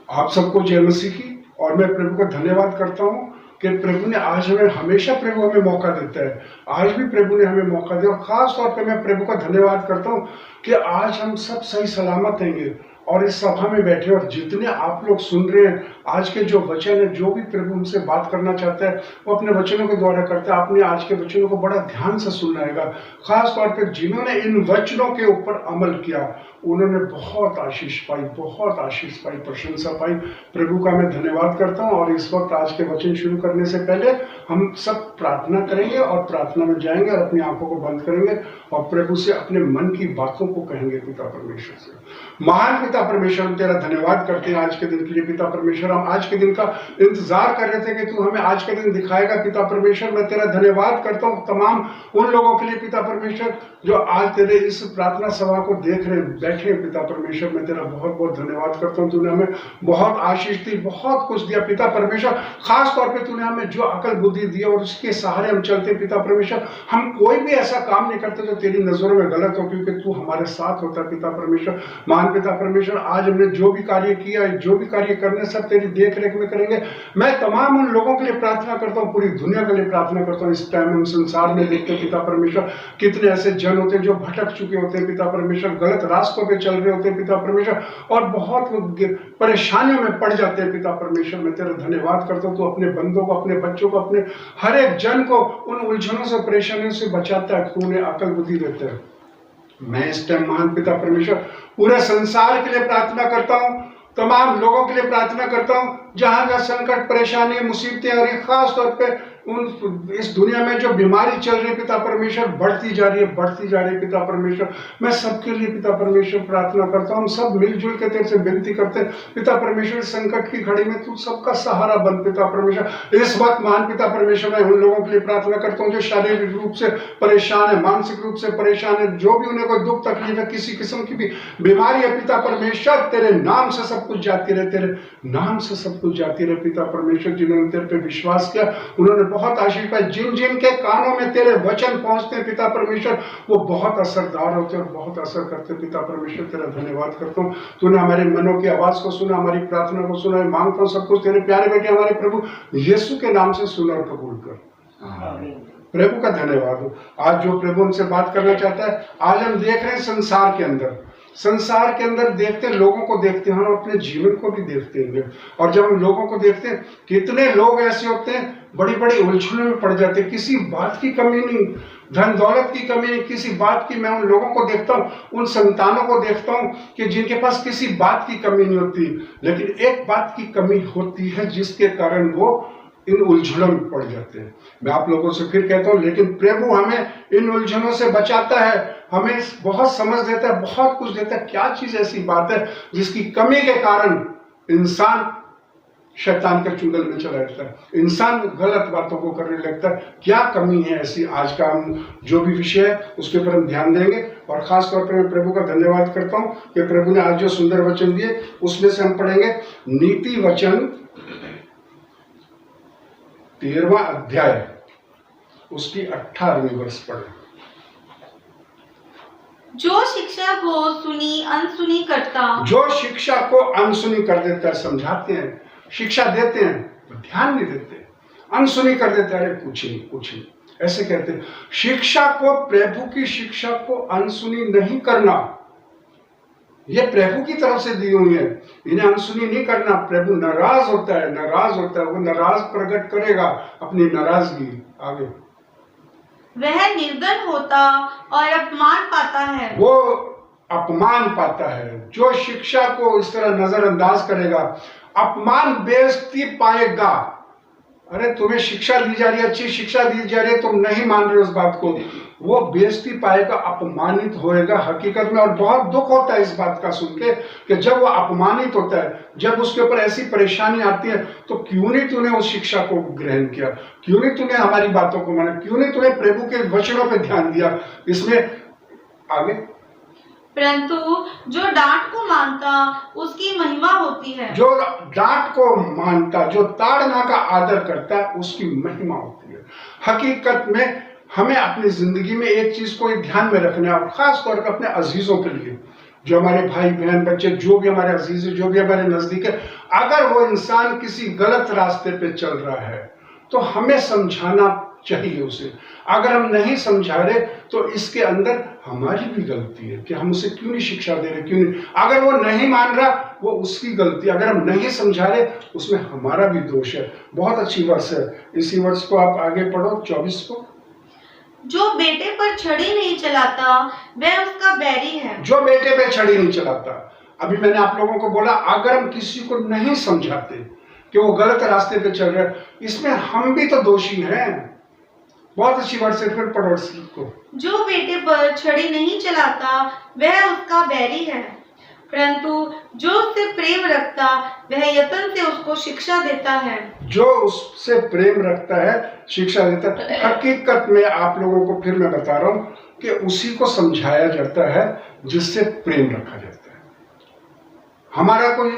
आप सबको जय मसीह की। और मैं प्रभु का धन्यवाद करता हूँ कि प्रभु ने आज हमें, हमेशा प्रभु हमें मौका देता है, आज भी प्रभु ने हमें मौका दिया। और खास तौर पे मैं प्रभु का धन्यवाद करता हूँ कि आज हम सब सही सलामत हैंगे और इस सभा में बैठे, और जितने आप लोग सुन रहे हैं आज के जो वचन है, जो भी प्रभु हमसे बात करना चाहता है वो अपने वचनों के द्वारा करता है। आपने आज के वचनों को बड़ा ध्यान से सुनना है। खास तौर पे जिन्होंने इन वचनों के ऊपर अमल किया उन्होंने बहुत आशीष पाई, बहुत आशीष पाई, प्रशंसा पाई। प्रभु का मैं धन्यवाद करता हूँ। और इस वक्त आज के वचन शुरू करने से पहले हम सब प्रार्थना करेंगे और प्रार्थना में जाएंगे और अपनी आंखों को बंद करेंगे और प्रभु से अपने मन की बातों को कहेंगे पिता परमेश्वर से। महान पिता परमेश्वर, हम तेरा धन्यवाद करते हैं आज के दिन के लिए। पिता परमेश्वर, हम आज के दिन का इंतजार कर रहे थे कि तू हमें आज के दिन दिखाएगा। पिता परमेश्वर, मैं तेरा धन्यवाद करता हूँ तमाम उन लोगों के लिए पिता परमेश्वर जो आज तेरे इस प्रार्थना सभा को देख रहे बैठे। पिता परमेश्वर, मैं तेरा बहुत बहुत धन्यवाद करता हूँ। तूने हमें बहुत आशीष दी, बहुत कुछ दिया पिता परमेश्वर। खास तौर पे तूने हमें जो अकल बुद्धि दी और उसके सहारे हम चलते पिता परमेश्वर। हम कोई भी ऐसा काम नहीं करते जो तेरी नजरों में गलत हो, क्योंकि तू हमारे साथ होता है पिता परमेश्वर। महान पिता परमेश्वर, आज हमने जो भी कार्य किया, जो भी कार्य करने सब तेरी देख रेख में करेंगे। मैं तमाम उन लोगों के लिए प्रार्थना करता हूँ, पूरी दुनिया के लिए प्रार्थना करता हूँ। इस टाइम हम संसार में देखते हैं पिता परमेश्वर कितने ऐसे जन होते हैं जो भटक चुके होते हैं पिता परमेश्वर, गलत रास्तों पे चल रहे होते हैं पिता परमेश्वर, और बहुत लोग परेशानियों में पड़ जाते हैं पिता परमेश्वर। मैं तेरा धन्यवाद करता हूँ, तो अपने बंदों को, अपने बच्चों को, अपने हर एक जन को उन उलझनों से, परेशानियों से बचाता है, तू उन्हें अकल बुद्धि देता है। मैं इस टाइम महान पिता परमेश्वर पूरे संसार के लिए प्रार्थना करता हूँ, तमाम लोगों के लिए प्रार्थना करता हूँ जहां जहां संकट, परेशानी, मुसीबतें और खास तौर पे उन इस दुनिया में जो बीमारी चल रही है पिता परमेश्वर, बढ़ती जा रही है पिता परमेश्वर। मैं सबके लिए पिता परमेश्वर प्रार्थना करता हूँ। सब मिलजुल के तेरे से विनती करते हैं पिता परमेश्वर, संकट की घड़ी में तू सबका सहारा बन पिता परमेश्वर। इस वक्त महान पिता परमेश्वर, मैं उन लोगों के लिए प्रार्थना करता हूँ जो शारीरिक रूप से परेशान है, मानसिक रूप से परेशान है, जो भी उन्हें कोई दुख तकलीफ है, किसी किस्म की भी बीमारी है पिता परमेश्वर, तेरे नाम से सब कुछ जाती रहे, तेरे नाम से सब कुछ जाती रहे पिता परमेश्वर। जिन्होंने तेरे पे विश्वास किया उन्होंने बहुत आशीष पाई। जिन जिन के कानों में तेरे वचन पहुंचते हैं पिता परमेश्वर, वो बहुत असरदार होते हैं और बहुत असर करते हैं पिता परमेश्वर। तेरा धन्यवाद करता हूँ, तूने हमारे मनों की आवाज को सुना, हमारी प्रार्थना को सुना। मांगता हूँ सब कुछ तेरे प्यारे बेटे हमारे प्रभु यीशु के नाम से सुना और कबूल कर। प्रभु का धन्यवाद हो। आज जो प्रभु हमसे बात करना चाहता है, आज हम देख रहे हैं संसार के अंदर देखते हैं, लोगों को देखते हैं, हम अपने जीवन को भी देखते हैं। और जब हम लोगों को देखते हैं, कितने लोग ऐसे होते हैं बड़ी बड़ी उलझनों में पड़ जाते हैं, किसी बात की कमी नहीं, धन दौलत की कमी नहीं, किसी बात की। मैं उन लोगों को देखता हूँ, उन संतानों को देखता हूँ कि जिनके पास किसी बात की कमी नहीं होती, लेकिन एक बात की कमी होती है जिसके कारण वो इन उलझनों में पड़ जाते हैं। मैं आप लोगों से फिर कहता हूँ, लेकिन प्रभु हमें इन उलझनों से बचाता है, हमें बहुत समझ देता है, बहुत कुछ देता है। क्या चीज ऐसी बात है जिसकी कमी के कारण इंसान शैतान के चुंगल में चला जाता है, इंसान गलत बातों को करने लगता है? क्या कमी है ऐसी? आज का हम जो भी विषय है उसके ऊपर हम ध्यान देंगे। और खास तौर पर मैं प्रभु का धन्यवाद करता हूँ कि प्रभु ने आज जो सुंदर वचन दिए उसमें से हम पढ़ेंगे नीति वचन 13वां अध्याय, उसकी 18वीं वर्ष पढ़े। जो शिक्षा को सुनी अनसुनी करता, जो शिक्षा को अनसुनी कर देता है, समझाते हैं, शिक्षा देते हैं, ध्यान नहीं देते, अनसुनी कर देते हैं, अरे कुछ नहीं ऐसे कहते हैं। शिक्षा को, प्रभु की शिक्षा को अनसुनी नहीं करना, ये प्रभु की तरफ से दी हुई है, इन्हें अनसुनी नहीं करना। प्रभु नाराज होता है, वो नाराज प्रकट करेगा अपनी नाराजगी। आगे, वह निर्धन होता और अपमान पाता है, वो अपमान पाता है। जो शिक्षा को इस तरह नजरअंदाज करेगा, अपमान, बेइज्जती पाएगा। अरे तुम्हें शिक्षा दी जा रही है, अच्छी शिक्षा दी जा रही है, तुम नहीं मान रहे उस बात को, वो बेइज्जती पाएगा, अपमानित होएगा हकीकत में। और बहुत दुख होता है इस बात का सुन के कि जब वो अपमानित होता है, जब उसके ऊपर ऐसी परेशानी आती है, तो क्यों नहीं तूने उस शिक्षा को ग्रहण किया, क्यों नहीं तूने हमारी बातों को माना, क्यों नहीं तूने प्रभु के वचनों पर ध्यान दिया। इसमें आगे, परंतु जो डांट को मानता उसकी महिमा होती है, जो डांट को मानता, जो ताड़ना का आदर करता है, उसकी महिमा होती है। हकीकत में हमें अपनी जिंदगी में एक चीज को ध्यान में रखना है, और खास तौर पर अपने अजीजों के लिए जो हमारे भाई बहन बच्चे, जो भी हमारे अजीज है, जो भी हमारे नजदीक है, अगर वो इंसान किसी गलत रास्ते पे चल रहा है तो हमें समझाना चाहिए उसे। अगर हम नहीं समझा रहे तो इसके अंदर हमारी भी गलती है कि हम उसे क्यों नहीं शिक्षा दे रहे, क्यों नहीं। अगर वो नहीं मान रहा वो उसकी गलती, अगर हम नहीं समझा रहे उसमें हमारा भी दोष है। बहुत अच्छी वर्ष है, इसी वर्ष को आप आगे पढ़ो 24 को। जो बेटे पर छड़ी नहीं चलाता वह उसका बैरी है। जो बेटे पे छड़ी नहीं चलाता, अभी मैंने आप लोगों को बोला अगर हम किसी को नहीं समझाते कि वो गलत रास्ते पे चल रहा है, इसमें हम भी तो दोषी हैं। बहुत अच्छी बात से फिर पढ़ो को। जो बेटे पर छड़ी नहीं चलाता वह उसका बैरी है, परंतु जो उससे प्रेम रखता वह यत्न से उसको शिक्षा देता है। जो उससे प्रेम रखता है शिक्षा देता है। हकीकत में आप लोगों को फिर मैं बता रहा हूं कि उसी को समझाया जाता है जिससे प्रेम रखा जाता है। हमारा कोई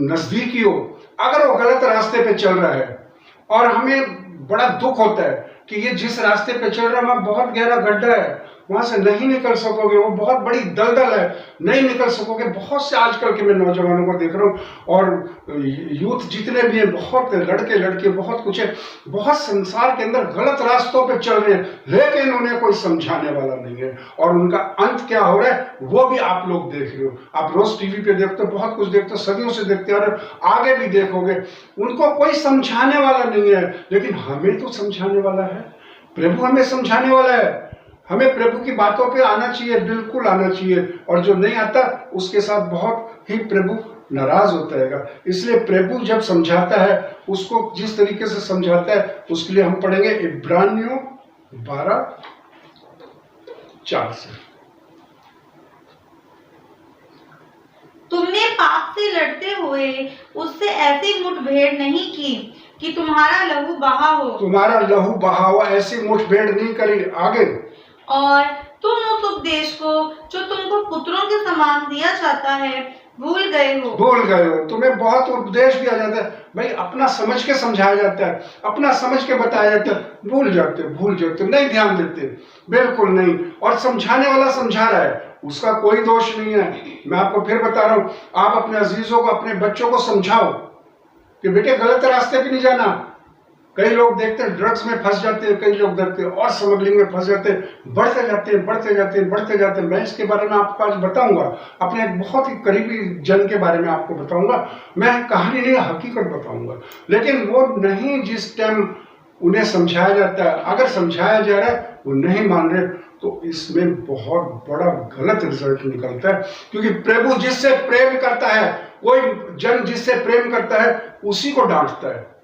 नजदीकी हो, अगर वो गलत रास्ते पे चल रहा है और हमें बड़ा दुख होता है कि ये जिस रास्ते पे चल रहा है वहां बहुत गहरा गड्ढा है, वहां से नहीं निकल सकोगे, वो बहुत बड़ी दलदल है, नहीं निकल सकोगे। बहुत से आजकल के मैं नौजवानों को देख रहा हूँ और यूथ जितने भी हैं, बहुत लड़के लड़के बहुत कुछ है, बहुत संसार के अंदर गलत रास्तों पे चल रहे हैं, लेकिन उन्हें कोई समझाने वाला नहीं है। और उनका अंत क्या हो रहा है वो भी आप लोग देख रहे हो। आप रोज टीवी पे देखते हो, बहुत कुछ देखते हो, सदियों से देखते आ रहे हो, आगे भी देखोगे। उनको कोई समझाने वाला नहीं है, लेकिन हमें तो समझाने वाला है। प्रभु हमें समझाने वाला है। हमें प्रभु की बातों पे आना चाहिए, बिल्कुल आना चाहिए। और जो नहीं आता उसके साथ बहुत ही प्रभु नाराज होता है। इसलिए प्रभु जब समझाता है उसको जिस तरीके से समझाता है उसके लिए हम पढ़ेंगे इब्रानियों 12:4 से। तुमने पाप से लड़ते हुए उससे ऐसी मुठभेड़ नहीं की कि तुम्हारा लहू बहा हो। तुम्हारा लहू बहा हुआ, ऐसी मुठभेड़ नहीं करी। आगे, और तुम उस उपदेश को जो तुमको पुत्रों के समान दिया जाता है भूल गए हो। भूल गए हो। तुम्हें बहुत उपदेश दिया जाता है भाई, अपना समझ के समझाया जाता है, अपना समझ के बताया जाता है, भूल जाते, नहीं ध्यान देते, बिल्कुल नहीं। और समझाने वाला समझा रहा है, उसका कोई दोष नहीं है। मैं आपको फिर बता रहा हूं, आप अपने अजीजों को, अपने बच्चों को समझाओ कि बेटे गलत रास्ते पे नहीं जाना। कई लोग देखते हैं ड्रग्स में फंस जाते हैं, कई लोग देखते हैं और स्मगलिंग में फंस जाते हैं, बढ़ते जाते हैं। मैं इसके बारे में आपको आज बताऊंगा, अपने एक बहुत ही करीबी जन के बारे में आपको बताऊंगा। मैं कहानी नहीं, हकीकत बताऊंगा। लेकिन वो नहीं, जिस टाइम उन्हें समझाया जाता है, अगर समझाया जा रहा है वो नहीं मान रहे, तो इसमें बहुत बड़ा गलत रिजल्ट निकलता है। क्योंकि प्रभु जिससे प्रेम करता है, कोई जन जिससे प्रेम करता है उसी को डांटता है।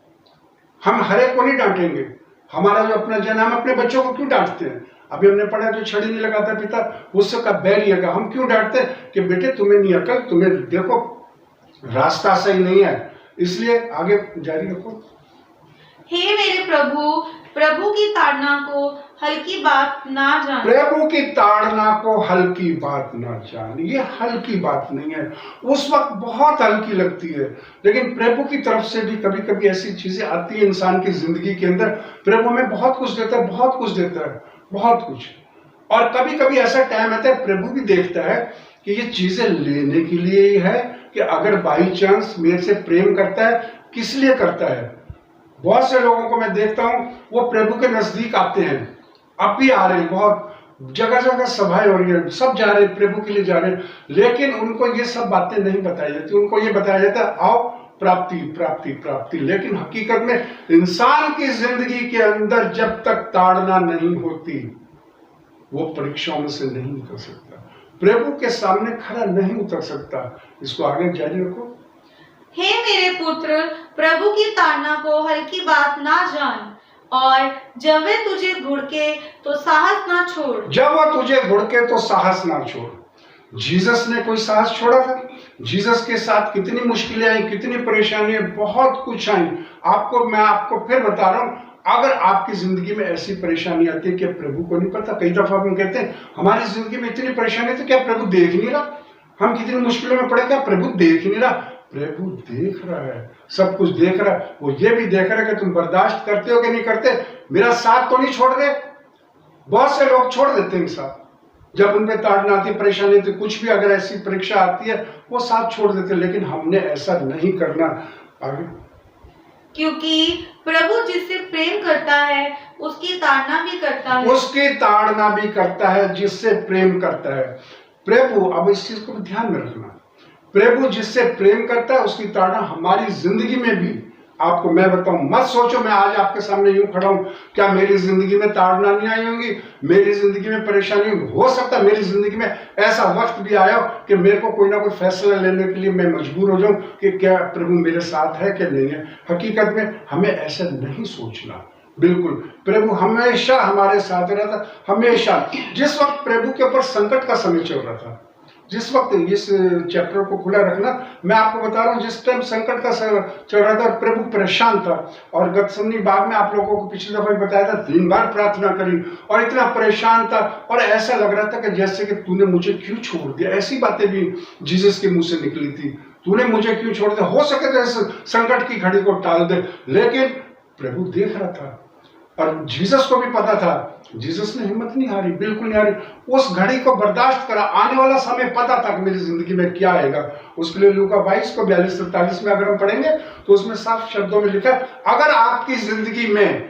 हम हर एक को नहीं डांटेंगे। हमारा जो अपना जन, हम अपने बच्चों को क्यों डांटते हैं? अभी हमने पढ़ा जो छड़ी नहीं लगाता पिता उससे का बैरी है। हम क्यों डांटते हैं कि बेटे तुम्हें नहीं अकल, तुम्हें देखो रास्ता सही नहीं है। इसलिए आगे जारी रखो। हे मेरे प्रभु, प्रभु की ताड़ना को हल्की बात ना जान। प्रभु की ताड़ना को हल्की बात ना जान, ये हल्की बात नहीं है। उस वक्त बहुत हल्की लगती है, लेकिन प्रभु की तरफ से भी कभी कभी ऐसी चीजें आती है इंसान की जिंदगी के अंदर। प्रभु में बहुत कुछ देता है, बहुत कुछ देता है, बहुत कुछ। और कभी कभी ऐसा टाइम आता है प्रभु भी देखता है कि ये चीजें लेने के लिए ही है, कि अगर बाई चांस मेरे से प्रेम करता है, किस लिए करता है। बहुत से लोगों को मैं देखता हूं वो प्रभु के नजदीक आते हैं, अब भी आ रहे हैं, बहुत जगह जगह सभाएं हो रही है, सब जा रहे हैं, प्रभु के लिए जा रहे हैं, लेकिन उनको ये सब बातें नहीं बताई जाती। उनको ये बताया जाता है आओ प्राप्ति प्राप्ति प्राप्ति। लेकिन हकीकत में इंसान की जिंदगी के अंदर जब तक ताड़ना नहीं होती वो परीक्षाओं में से नहीं निकल सकता, प्रभु के सामने खड़ा नहीं उतर सकता। इसको आगे जारी रखो। हे मेरे पुत्र, प्रभु की ताड़ना को हल्की बात ना जान, और जब वे तुझे घुड़के तो साहस ना छोड़। जब वो तुझे घुड़के तो साहस ना छोड़। जीसस ने कोई साहस छोड़ा था? जीसस के साथ कितनी मुश्किलें आई, कितनी परेशानियां, बहुत कुछ आई। मैं आपको फिर बता रहा हूं, अगर आपकी जिंदगी में ऐसी परेशानी आती है कि प्रभु को नहीं पता। कई दफा हम कहते हैं हमारी जिंदगी में इतनी परेशानी, तो क्या प्रभु देख नहीं रहा? हम कितनी मुश्किलों में पड़े, क्या प्रभु देख नहीं रहा? प्रभु देख रहा है, सब कुछ देख रहा है। वो ये भी देख रहा है कि तुम बर्दाश्त करते हो कि नहीं करते, मेरा साथ तो नहीं छोड़ रहे। बहुत से लोग छोड़ देते हैं साथ, जब उन पे ताड़ना आती, परेशानी आती, कुछ भी अगर ऐसी परीक्षा आती है वो साथ छोड़ देते, लेकिन हमने ऐसा नहीं करना। आगे, क्योंकि प्रभु जिससे प्रेम करता है उसकी ताड़ना भी करता है। उसकी ताड़ना भी करता है जिससे प्रेम करता है। प्रभु, अब इस चीज को ध्यान में रखना, प्रभु जिससे प्रेम करता है उसकी ताड़ना हमारी जिंदगी में भी। आपको मैं बताऊं, मत सोचो मैं आज आपके सामने यूं खड़ा हूं, क्या मेरी जिंदगी में ताड़ना नहीं आई होंगी, मेरी जिंदगी में परेशानी हो सकता है, मेरी जिंदगी में ऐसा वक्त भी आया कि मेरे को कोई ना कोई फैसला लेने के लिए मैं मजबूर हो जाऊं कि क्या प्रभु मेरे साथ है कि नहीं है। हकीकत में हमें ऐसा नहीं सोचना, बिल्कुल प्रभु हमेशा हमारे साथ रहता, हमेशा। जिस वक्त प्रभु के ऊपर संकट का समय चल रहा था, जिस वक्त, इस चैप्टर को खुला रखना, मैं आपको बता रहा हूँ, जिस टाइम संकट का चल रहा था और प्रभु परेशान था, और गतसमनी बाग में आप लोगों को पिछली दफा बताया था 3 बार प्रार्थना करी और इतना परेशान था और ऐसा लग रहा था कि जैसे कि तूने मुझे क्यों छोड़ दिया। ऐसी बातें भी जीसस के मुंह से निकली थी, तूने मुझे क्यों छोड़ दिया, हो सके तो इस संकट की घड़ी को टाल दे। लेकिन प्रभु देख रहा था और जीसस को भी पता था, जीसस ने हिम्मत नहीं हारी, बिल्कुल नहीं हारी, उस घड़ी को बर्दाश्त करा। आने वाला समय पता था कि मेरी जिंदगी में क्या आएगा। उसके लिए लूका 22 को 42-43 में अगर हम पढ़ेंगे तो उसमें साफ शब्दों में लिखा है, अगर आपकी जिंदगी में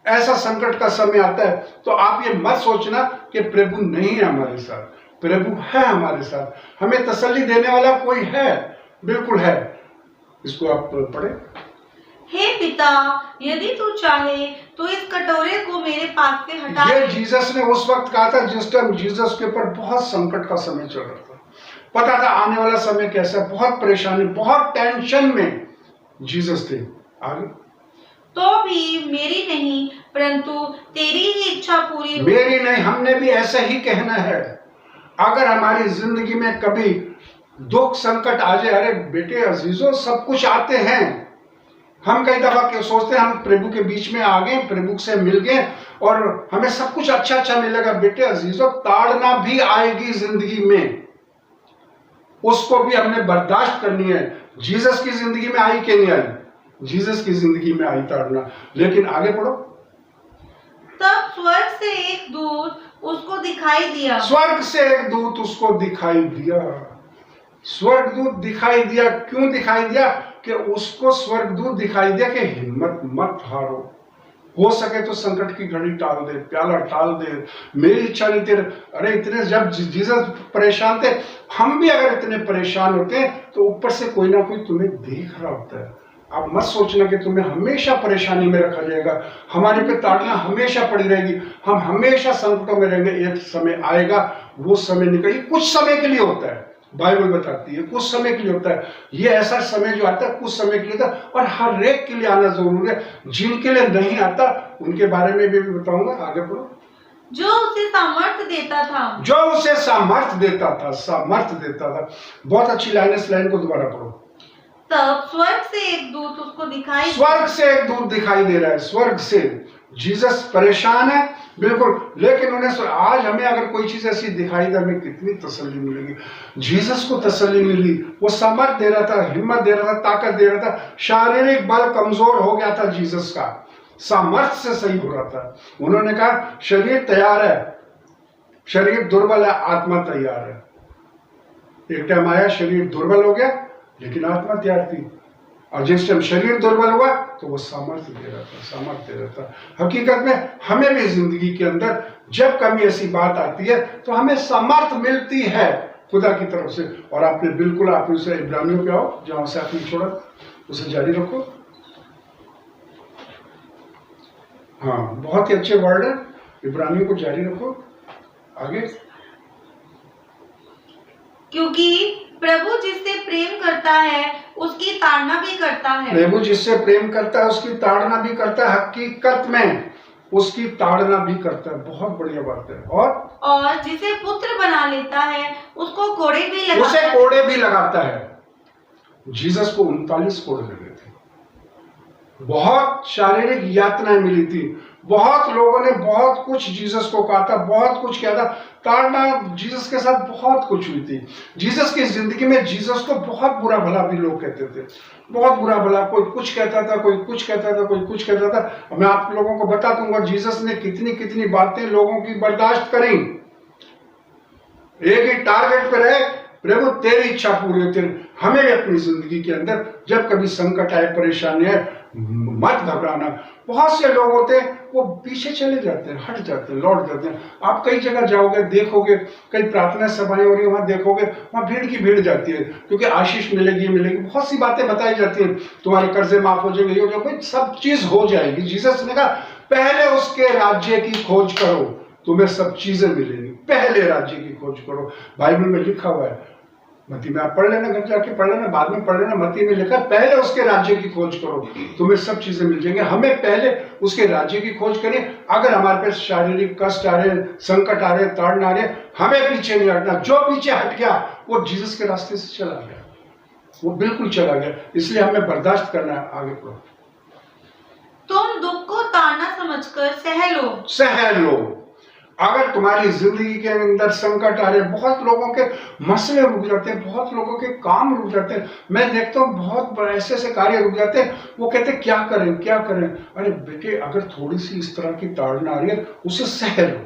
ऐसा संकट का समय आता है तो आप ये मत सोचना कि प्रभु नहीं है हमारे साथ, प्रभु है हमारे साथ। हमें तसल्ली देने वाला कोई है, बिल्कुल है। इसको आप पढ़े। हे पिता, यदि तू चाहे तो इस कटोरे को मेरे पास से हटा ये दे। जीसस ने उस वक्त कहा था जिस टाइम जीसस के ऊपर बहुत संकट का समय चल रहा था, पता था आने वाला समय कैसा, बहुत परेशानी, बहुत टेंशन में जीसस थे। आगे, तो भी मेरी नहीं परंतु तेरी ही इच्छा पूरी हो। मेरी नहीं, हमने भी ऐसा ही कहना है। अगर हमारी जिंदगी में कभी दुख संकट आ जाए, अरे बेटे अजीजों, सब कुछ आते हैं। हम कई दफा सोचते हैं हम प्रभु के बीच में आ गए, प्रभु से मिल गए और हमें सब कुछ अच्छा अच्छा मिलेगा। बेटे अजीजों, ताड़ना भी आएगी जिंदगी में, उसको भी हमने बर्दाश्त करनी है। जीसस की जिंदगी में आई कि नहीं आई? जीसस की जिंदगी में आई ताड़ना। लेकिन आगे पढ़ो। तब स्वर्ग से एक दूत उसको दिखाई दिया। स्वर्ग से एक दूत उसको दिखाई दिया। स्वर्गदूत दिखाई दिया, क्यों दिखाई दिया? कि उसको स्वर्गदूत दिखाई दिया कि हिम्मत मत हारो, हो सके तो संकट की घड़ी टाल दे, प्याला टाल दे, मेरी इच्छा नहीं तेरे। अरे इतने, जब जीसस परेशान थे, हम भी अगर इतने परेशान होते हैं तो ऊपर से कोई ना कोई तुम्हें देख रहा होता है। आप मत सोचना कि तुम्हें हमेशा परेशानी में रखा जाएगा, हमारे पे ताड़ना हमेशा पड़ी रहेगी, हम हमेशा संकटों में रहेंगे। एक समय आएगा, वो समय निकलेगी, कुछ समय के लिए होता है, बाइबल बताती है कुछ समय के लिए होता है। ये ऐसा समय जो आता है कुछ समय के लिए था, और हर एक के लिए आना जरूरी है। जिनके लिए नहीं आता उनके बारे में भी बताऊंगा, आगे पढ़ो। जो उसे सामर्थ्य देता था। जो उसे सामर्थ्य देता था, सामर्थ्य देता था। बहुत अच्छी लाइन, इस लाइन को दोबारा पढ़ो। तब स्वर्ग से एक दूत उसको दिखाई। स्वर्ग से एक दूत दिखाई दे रहा है, स्वर्ग से। जीसस परेशान है, बिल्कुल, लेकिन उन्हें आज हमें अगर कोई चीज ऐसी दिखाई दे, हमें कितनी तसल्ली मिलेगी। जीसस को तसल्ली मिली, वो सामर्थ दे रहा था, हिम्मत दे रहा था, ताकत दे रहा था। शारीरिक बल कमजोर हो गया था जीसस का, सामर्थ्य से सही हो रहा था। उन्होंने कहा शरीर तैयार है, शरीर दुर्बल है, आत्मा तैयार है। एक टाइम आया शरीर दुर्बल हो गया लेकिन आत्मा तैयार थी, और जिस टाइम शरीर दुर्बल हुआ तो वो सामर्थ्य दे रहा था, सामर्थ्य दे रहा था। हकीकत में हमें भी जिंदगी के अंदर जब कभी ऐसी बात आती है तो हमें सामर्थ्य मिलती है खुदा की तरफ से। और आपने बिल्कुल, आप उसे इब्रानियों पे आओ, जहां से आपने छोड़ा उसे जारी रखो। हाँ, बहुत ही अच्छे वर्ड है, इब्रानियों को जारी रखो। आगे, क्योंकि प्रभु जिससे प्रेम करता है उसकी ताड़ना भी करता है। प्रभु जिससे प्रेम करता है उसकी ताड़ना भी करता है। हकीकत में उसकी ताड़ना भी करता है, बहुत बढ़िया बात है। और जिसे पुत्र बना लेता है उसको कोड़े भी लगाता उसे है। कोड़े भी लगाता है। जीसस को 39 कोड़े लगे थे, बहुत शारीरिक यातनाएं मिली थी, बहुत लोगों ने बहुत कुछ जीसस को कहा था, बहुत कुछ किया था। ताड़ना जीसस के साथ बहुत कुछ हुई थी। जीसस की जिंदगी में जीसस को बहुत बुरा भला भी लोग कहते थे, बहुत बुरा भला। कोई कुछ कहता था, कोई कुछ कहता था, कोई कुछ कहता था। मैं आप लोगों को बता दूंगा जीसस ने कितनी कितनी बातें लोगों की बर्दाश्त करी। एक ही टारगेट पे रहे, प्रभु तेरी इच्छा पूरी हो। तेरी हमें भी अपनी जिंदगी के अंदर जब कभी संकट आए, परेशानी है, मत घबराना। बहुत से लोग होते हैं वो पीछे चले जाते हैं, हट जाते हैं, लौट जाते हैं। आप कई जगह जाओगे, देखोगे, कई प्रार्थना सभाएं हो रही है, वहां देखोगे वहां भीड़ की भीड़ जाती है, क्योंकि आशीष मिलेगी मिलेगी, बहुत सी बातें बताई जाती हैं, तुम्हारे कर्जे माफ हो जाएंगे, ये हो जाएगा, सब चीज हो जाएगी। जीसस ने कहा पहले उसके राज्य की खोज करो, तुम्हें सब चीजें मिलेंगी। पहले राज्य की खोज करो, बाइबल में लिखा हुआ है। मत्ती में आप पढ़ लेना, घर जाके पढ़ लेना, बाद में पढ़ लेना। मत्ती में लिखा पहले उसके राज्य की खोज करो, तुम्हें सब चीजें मिल जाएंगी। हमें पहले उसके राज्य की खोज करिए। अगर हमारे पास शारीरिक कष्ट आ रहे, संकट आ रहे, ताड़न आ रहे, हमें पीछे नहीं हटना। जो पीछे हट गया वो जीसस के रास्ते से चला गया, वो बिल्कुल चला गया। इसलिए हमें बर्दाश्त करना है। आगे पढ़ो। तुम दुख को ताना समझकर सह लो। सह लो। अगर तुम्हारी जिंदगी के अंदर संकट आ रहे, बहुत लोगों के मसले रुक जाते हैं, बहुत लोगों के काम रुक जाते हैं। मैं देखता हूँ बहुत ऐसे ऐसे कार्य रुक जाते हैं, वो कहते हैं क्या करें क्या करें। अरे बेटे, अगर थोड़ी सी इस तरह की ताड़ना आ रही है, उसे सह लो।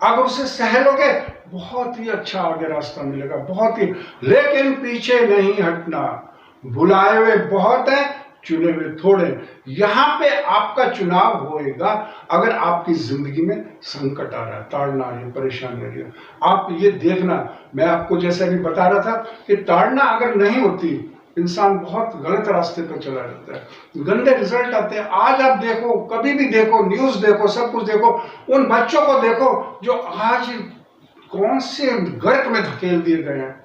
अगर उसे सह लोगे, बहुत ही अच्छा आगे रास्ता मिलेगा, बहुत ही। लेकिन पीछे नहीं हटना। बुलाए हुए बहुत है, चुने हुए थोड़े। यहां पे आपका चुनाव होएगा। अगर आपकी जिंदगी में संकट आ रहा है, ताड़ना आ रही है, परेशानी आ रही है, आप ये देखना। मैं आपको जैसे अभी बता रहा था कि ताड़ना अगर नहीं होती, इंसान बहुत गलत रास्ते पर चला जाता है, गंदे रिजल्ट आते हैं। आज आप देखो, कभी भी देखो, न्यूज देखो, सब कुछ देखो, उन बच्चों को देखो जो आज कौन से गर्क में धकेल दिए गए हैं।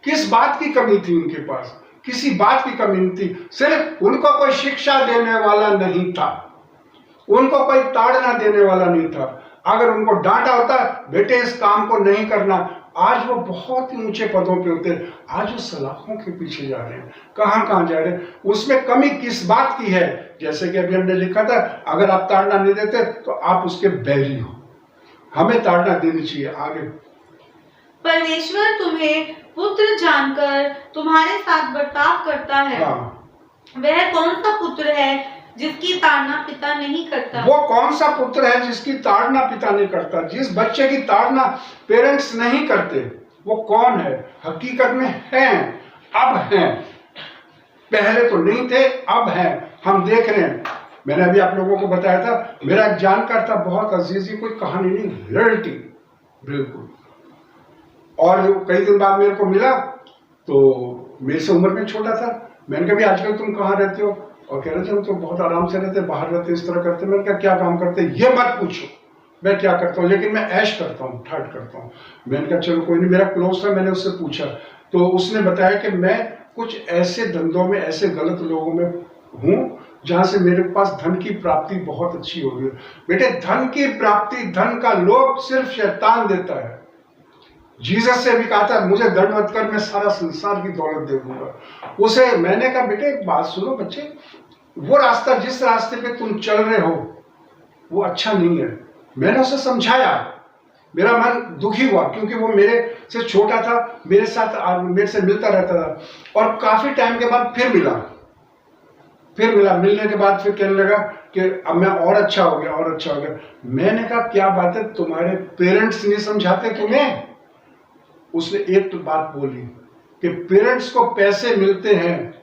किस बात की कमी थी उनके पास? किसी बात की कमी नहीं थी। सिर्फ उनको कोई शिक्षा देने वाला नहीं था, उनको कोई ताड़ना देने वाला नहीं था। अगर उनको डांटा होता, बेटे इस काम को नहीं करना, आज वो बहुत ही ऊंचे पदों पे होते। आज वो सलाखों के पीछे जा रहे हैं, कहां जा रहे हैं। उसमें कमी किस बात की है? जैसे कि अभी हमने लिखा था, अगर आप ताड़ना नहीं देते तो आप उसके बैरी हो। हमें ताड़ना देनी चाहिए। आगे। परमेश्वर तुम्हें पुत्र जानकर तुम्हारे साथ बर्ताव करता है। वह कौन सा पुत्र है जिसकी ताड़ना पिता नहीं करता? वो कौन सा पुत्र है जिसकी ताड़ना पिता नहीं करता? जिस बच्चे की ताड़ना पेरेंट्स नहीं करते, वो कौन है? हकीकत में हैं, अब हैं। पहले तो नहीं थे, अब हैं। हम देख रहे हैं। मैंने अभी आप लोगों को बताया था, मेरा एक जानकार था, बहुत अजीज, कोई कहानी नहीं, रियलिटी बिल्कुल। और कई दिन बाद मेरे को मिला, तो मेरे से उम्र में छोटा था। मैंने कहा भी आजकल तुम कहाँ रहते हो? और कह रहे थे हम तो बहुत आराम से रहते, बाहर रहते, इस तरह करते। मैंने कहा क्या काम करते? ये मत पूछो मैं क्या करता हूँ, लेकिन मैं ऐश करता हूँ, ठाट करता हूँ। मैंने कहा चलो कोई नहीं। मेरा क्लोज था, मैंने उससे पूछा, तो उसने बताया कि मैं कुछ ऐसे धंधों में, ऐसे गलत लोगों में हूँ जहां से मेरे पास धन की प्राप्ति बहुत अच्छी हो गई। बेटे, धन की प्राप्ति, धन का लोभ सिर्फ शैतान देता है। जीसस से भी कहा था, मुझे दंडवत कर, मैं सारा संसार की दौलत दे दूंगा उसे। मैंने कहा बेटे एक बात सुनो बच्चे, वो रास्ता, जिस रास्ते पे तुम चल रहे हो वो अच्छा नहीं है। मैंने उसे समझाया, मेरा मन दुखी हुआ, क्योंकि वो मेरे से छोटा था, मेरे साथ, मेरे से मिलता रहता था। और काफी टाइम के बाद फिर मिला। मिलने के बाद फिर कहने लगा कि अब मैं और अच्छा हो गया, और अच्छा हो गया। मैंने कहा क्या बात है, तुम्हारे पेरेंट्स नहीं समझाते तुम्हें? उसने एक तो बात बोली कि पेरेंट्स को पैसे मिलते हैं,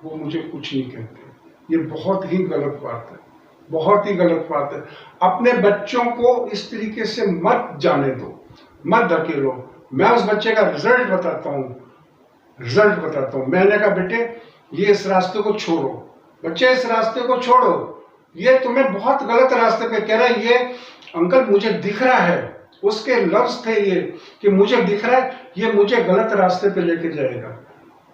वो मुझे कुछ नहीं कहते। ये बहुत ही गलत बात है, बहुत ही गलत बात है। अपने बच्चों को इस तरीके से मत जाने दो, मत धकेलो। मैं उस बच्चे का रिजल्ट बताता हूँ। मैंने कहा बेटे ये इस रास्ते को छोड़ो, बच्चे इस रास्ते को छोड़ो, ये तुम्हें बहुत गलत रास्ते पे कह रहा है। ये अंकल मुझे दिख रहा है, उसके लफ्ज थे ये कि मुझे दिख रहा है, ये मुझे गलत रास्ते पे लेके जाएगा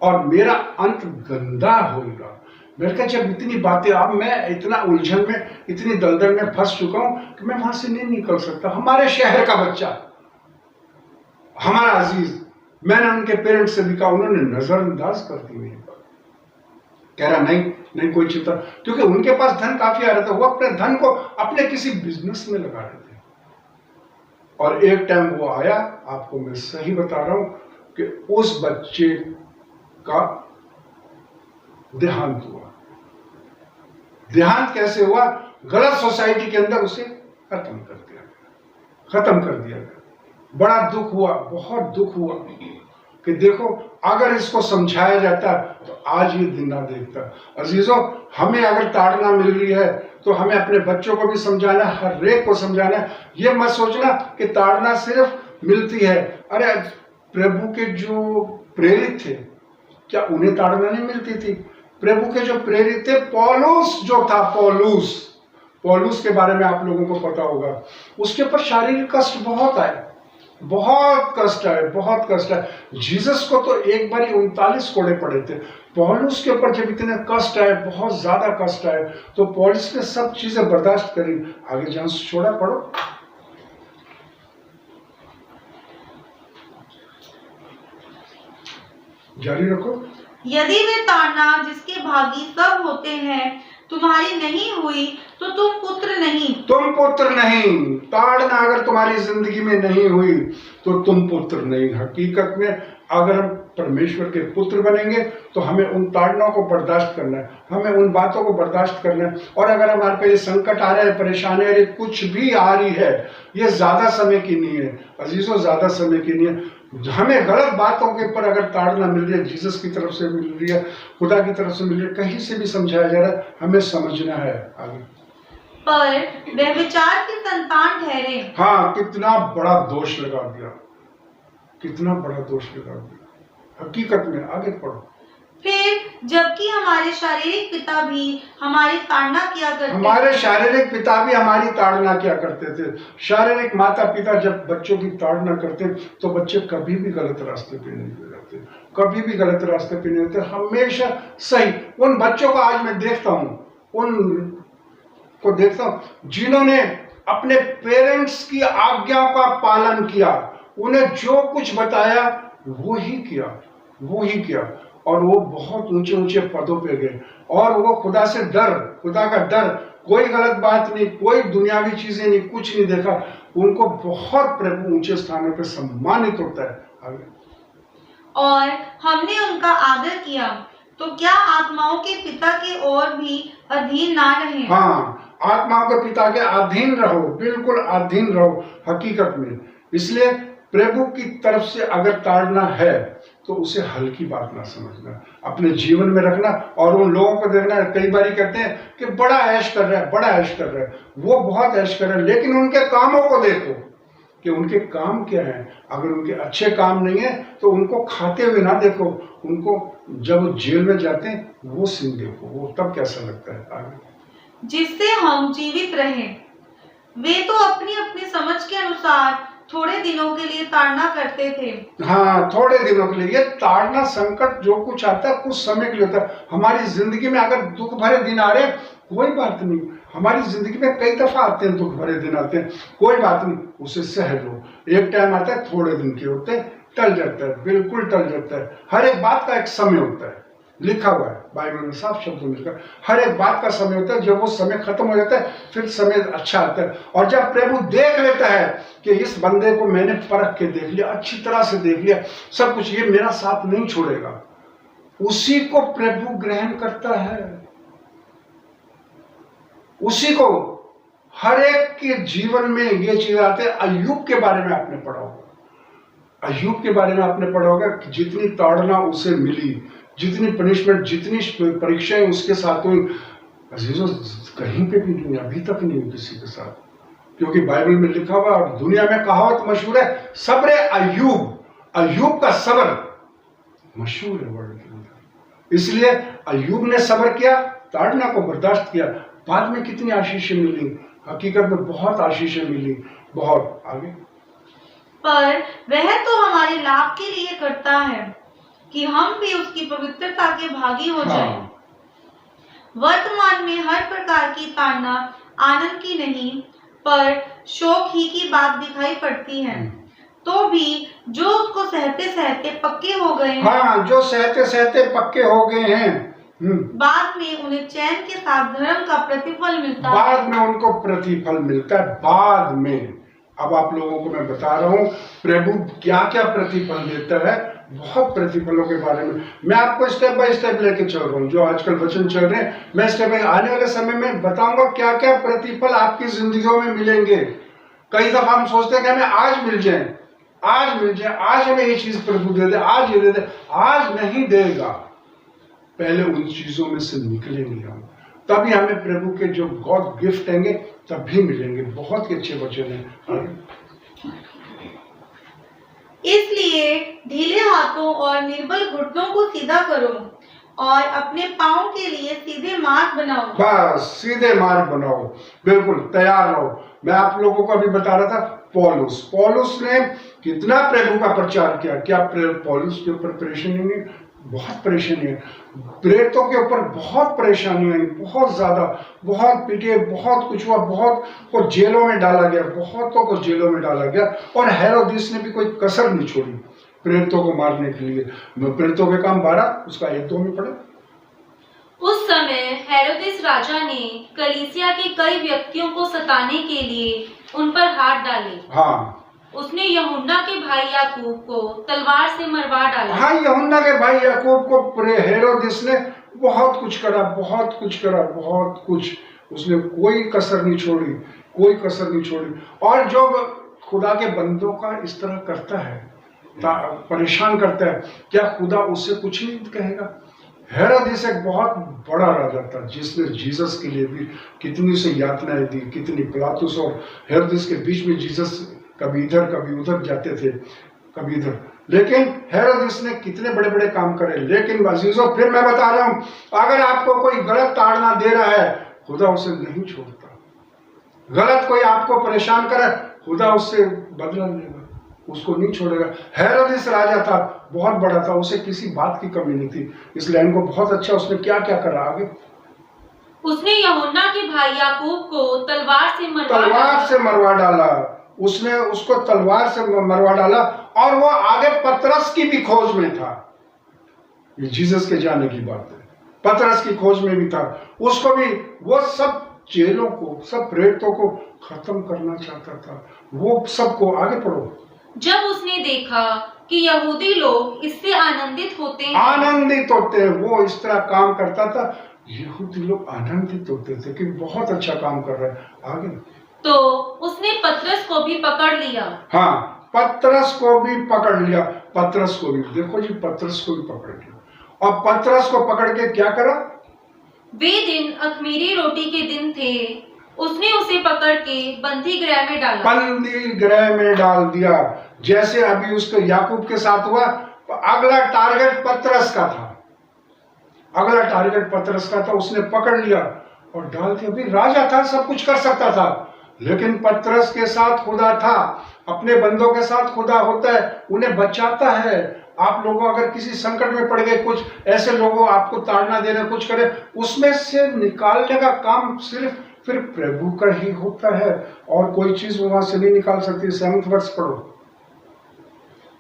और मेरा अंत गंदा होगा। मैंने कहा जब इतनी बातें, अब मैं इतना उलझन में, इतनी दलदल में फंस चुका हूं कि मैं वहां से नहीं निकल सकता। हमारे शहर का बच्चा, हमारा अजीज, मैंने उनके पेरेंट्स से भी कहा, उन्होंने नजरअंदाज कर दी मेरी बात। कह रहा नहीं कोई चिंता, क्योंकि उनके पास धन काफी आ रहा था। वो अपने धन को अपने किसी बिजनेस में लगा रहे थे। और एक टाइम वो आया, आपको मैं सही बता रहा हूं कि उस बच्चे का देहांत हुआ। देहांत कैसे हुआ? गलत सोसाइटी के अंदर उसे खत्म कर दिया गया। बड़ा दुख हुआ, बहुत दुख हुआ कि देखो अगर इसको समझाया जाता तो आज ये दिन ना देखता। अजीजों, हमें अगर ताड़ना मिल रही है तो हमें अपने बच्चों को भी समझाना, हर एक को समझाना है। ये मत सोचना कि ताड़ना सिर्फ मिलती है। अरे प्रभु के जो प्रेरित थे, क्या उन्हें ताड़ना नहीं मिलती थी? प्रभु के जो प्रेरित थे, पौलुस जो था, पौलुस के बारे में आप लोगों को पता होगा, उसके ऊपर शारीरिक कष्ट बहुत आए, बहुत कष्ट आए, बहुत कष्ट आए। जीसस को तो एक बार 39 कोड़े पड़े थे। पौलुस के ऊपर जब इतने कष्ट आए, बहुत ज्यादा कष्ट आए, तो पौलुस ने सब चीजें बर्दाश्त करी। आगे जहां से छोड़ा पढ़ो, जारी रखो। यदि वे ताड़ना जिसके भागी सब होते हैं तुम्हारी नहीं हुई तो तुम पुत्र नहीं। तुम पुत्र नहीं। ताड़ना अगर तुम्हारी जिंदगी में नहीं हुई तो तुम पुत्र नहीं। हकीकत में अगर हम परमेश्वर के पुत्र बनेंगे तो हमें उन ताड़नाओं को बर्दाश्त करना है, हमें उन बातों को बर्दाश्त करना है। और अगर हमारे पे ये संकट आ रहा है, परेशानी आ रही है, कुछ भी आ रही है, ये ज्यादा समय की नहीं है अजीजों, ज्यादा समय की नहीं है। हमें गलत बातों के ऊपर अगर ताड़ना मिल रही है, जीसस की तरफ से मिल रही है, खुदा की तरफ से मिल रही है, कहीं से भी समझाया जा रहा है, हमें समझना है। आगे, पर व्यभिचार की संतान ठहरे। हाँ, कितना बड़ा दोष लगा दिया, कितना बड़ा दोष लगा दिया हकीकत में। आगे पढ़ो। फिर जबकि हमारे शारीरिक पिता भी हमारी ताड़ना किया करते थे। हमारे शारीरिक पिता भी हमारी ताड़ना किया करते थे। शारीरिक माता पिता जब बच्चों की ताड़ना करते तो बच्चे कभी भी गलत रास्ते पे नहीं जाते, कभी भी गलत रास्ते पे नहीं होते, हमेशा सही। उन बच्चों को आज मैं देखता हूँ, उनको देखता हूँ जिन्होंने अपने पेरेंट्स की आज्ञा का पालन किया, उन्हें जो कुछ बताया वो ही किया, और वो बहुत ऊंचे ऊंचे पदों पे गए। और वो खुदा से डर, खुदा का डर, कोई गलत बात नहीं, कोई दुनियावी चीजें नहीं, कुछ नहीं देखा। उनको बहुत प्रभु ऊंचे स्थानों पे सम्मानित होता है। आगे, और हमने उनका आदर किया तो क्या आत्माओं के पिता के और भी अधीन ना रहे। हाँ, आत्माओं के पिता के अधीन रहो, बिल्कुल अधीन रहो हकीकत में। इसलिए प्रभु की तरफ से अगर ताड़ना है तो उसे हल्की बात ना समझना, अपने जीवन में रखना। और उन लोगों को देखना, कई बार कहते हैं कि बड़ा ऐश कर रहा है, बड़ा ऐश कर रहा है, वो बहुत ऐश कर रहा है, लेकिन उनके कामों को देखो कि उनके काम क्या है। अगर उनके अच्छे काम नहीं है तो उनको खाते हुए ना देखो, उनको जब जेल में जाते हैं वो सीन देखो, वो तब कैसा लगता है। आगे, जिससे हम जीवित रहे। वे तो अपनी अपनी समझ के अनुसार थोड़े दिनों के लिए ताड़ना करते थे। हाँ, थोड़े दिनों के लिए। ये ताड़ना, संकट जो कुछ आता है कुछ समय के लिए होता है। हमारी जिंदगी में अगर दुख भरे दिन आ रहे, कोई बात नहीं, हमारी जिंदगी में कई दफा आते हैं, दुख भरे दिन आते हैं, कोई बात नहीं, उसे सह लो। एक टाइम आता है, थोड़े दिन के होते हैं, टल जाता है, बिल्कुल टल जाता है। हर एक बात का एक समय होता है, लिखा हुआ है बाइबल में साफ शब्दों में लिखा। हर एक बात का समय होता है, जब वो समय खत्म हो जाता है फिर समय अच्छा आता है। और जब प्रभु देख लेता है कि इस बंदे को मैंने परख के देख लिया, अच्छी तरह से देख लिया, सब कुछ, ये मेरा साथ नहीं छोड़ेगा, उसी को प्रभु ग्रहण करता है, उसी को। हर एक के जीवन में ये चीज आते हैं। अय्यूब के बारे में आपने पढ़ा होगा, अय्यूब के बारे में आपने पढ़ा होगा कि जितनी ताड़ना उसे मिली, जितनी पनिशमेंट, जितनी परीक्षाएं उसके साथ हुई, अजीजों कहीं पे भी नहीं, अभी तक नहीं हुई किसी के साथ। क्योंकि बाइबल में लिखा हुआ, और दुनिया में कहावत मशहूर है, सब्र अय्यूब, अय्यूब का सब्र मशहूर है वर्ल्ड के अंदर। इसलिए अय्यूब ने सब्र किया, ताड़ना को बर्दाश्त किया, बाद में कितनी आशीषें मिली, हकीकत में बहुत आशीषें मिली, बहुत। आगे, पर वह तो हमारे लाभ के लिए करता है कि हम भी उसकी पवित्रता के भागी हो जाएं। हाँ। वर्तमान में हर प्रकार की ताड़ना आनंद की नहीं पर शोक ही की बात दिखाई पड़ती है, तो भी जो उसको सहते सहते पक्के हो गए हैं, हाँ, जो सहते सहते पक्के हो गए हैं, बाद में उन्हें चैन के साथ धर्म का प्रतिफल मिलता है। बाद में उनको प्रतिफल मिलता है, बाद में। अब आप लोगों को मैं बता रहा हूँ प्रभु क्या क्या प्रतिफल देता है, बहुत प्रतिफलों के बारे में मैं आपको स्टेप बाय स्टेप लेके चल रहा हूँ। जो आजकल वचन चल रहे हैं, मैं स्टेप बाय, आने वाले समय में बताऊंगा क्या क्या प्रतिफल आपकी जिंदगियों में मिलेंगे। कई दफा हम सोचते हैं कि हमें आज मिल जाए, आज मिल जाए, आज हमें ये चीज प्रभु दे दे, आज ये दे दे, आज नहीं देगा। पहले उन चीजों में से निकलेंगे हम, तभी हमें प्रभु के जो गॉड गिफ्ट देंगे तभी मिलेंगे। बहुत ही अच्छे वचन है। इसलिए ढीले हाथों और निर्बल घुटनों को सीधा करो और अपने पाँव के लिए सीधे मार्ग बनाओ। बस सीधे मार्ग बनाओ, बिल्कुल तैयार रहो। मैं आप लोगों को अभी बता रहा था, पौलुस ने कितना प्रभु का प्रचार किया। क्या पौलुस के ऊपर परेशानी नहीं? बहुत परेशानी है। प्रेरितों के ऊपर बहुत परेशानी आई, बहुत ज्यादा, बहुत पीटे, बहुत कुछ हुआ, बहुत को जेलों में डाला गया, बहुतों को जेलों में डाला गया। और हेरोदिस ने भी कोई कसर नहीं छोड़ी प्रेरितों को मारने के लिए। प्रेरितों के काम 12 उसका 1-2 में पढ़े। उस समय हेरोदेस राजा ने कलीसिया के कई व्यक्तियों को सताने के लिए उन पर हाथ डाले। हाँ, उसने यूहन्ना के भाई याकूब को तलवार से मरवा डाला। हाँ, यूहन्ना के भाई याकूब को हेरोदिस ने बहुत कुछ करा, बहुत कुछ करा, बहुत कुछ। उसने कोई कसर नहीं छोड़ी, कोई कसर नहीं छोड़ी। और जो खुदा के बंदों का इस तरह करता है, परेशान करता है, क्या खुदा उससे कुछ नहीं कहेगा? हेरोदिस एक बहुत बड़ा राजा था जिसने जीसस के लिए भी कितनी से यातनाएं दी, कितनी। पिलातुस और हेरोदिस के बीच में जीसस कभी इधर कभी उधर जाते थे, कभी इधर। लेकिन हेरोदिस ने कितने बड़े बड़े काम करे। लेकिन अजीजों, फिर मैं बता रहा हूं, अगर आपको कोई गलत ताड़ना दे रहा है, खुदा उसे नहीं छोड़ता। गलत कोई आपको परेशान करे, खुदा उससे बदला लेगा, उसको नहीं छोड़ेगा। हेरोदिस राजा था, बहुत बड़ा था, उसे किसी बात की कमी नहीं थी। इस लाइन को बहुत अच्छा उसने क्या क्या करा आगे। उसने यूहन्ना के भाई याकूब को तलवार से मरवा डाला। उसने उसको तलवार से मरवा डाला। और वो आगे पतरस की भी खोज में था। ये जीसस के जाने की बात है, पतरस की खोज में भी था। उसको भी वो सब चेलों को, सब प्रेरितों को खत्म करना चाहता था। वो सबको, आगे पढ़ो। जब उसने देखा कि यहूदी लोग इससे आनंदित होते हैं, वो इस तरह काम करता था। यहूदी लोग आनंदित होते थे कि बहुत अच्छा काम कर रहा है। आगे तो उसने पतरस को भी पकड़ लिया। हाँ, पतरस को भी पकड़ लिया। पतरस को भी, देखो जी, पतरस को भी पकड़ लिया। और पतरस को पकड़ के क्या करा? वे दिन अख़मीरी रोटी के दिन थे। उसने उसे पकड़ के बंदी गृह में डाल दिया। जैसे अभी उसको याकूब के साथ हुआ, अगला टारगेट पतरस का था। उसने पकड़ लिया और डाल दिया। अभी राजा था, सब कुछ कर सकता था, लेकिन पतरस के साथ खुदा था। अपने बंदों के साथ खुदा होता है, उन्हें बचाता है। आप लोगों अगर किसी संकट में पड़ गए, कुछ ऐसे लोगों आपको ताड़ना दे रहे, कुछ करे, उसमें से निकालने का काम सिर्फ फिर प्रभु का ही होता है, और कोई चीज वहां से नहीं निकाल सकती। 7 वर्ष पढ़ो।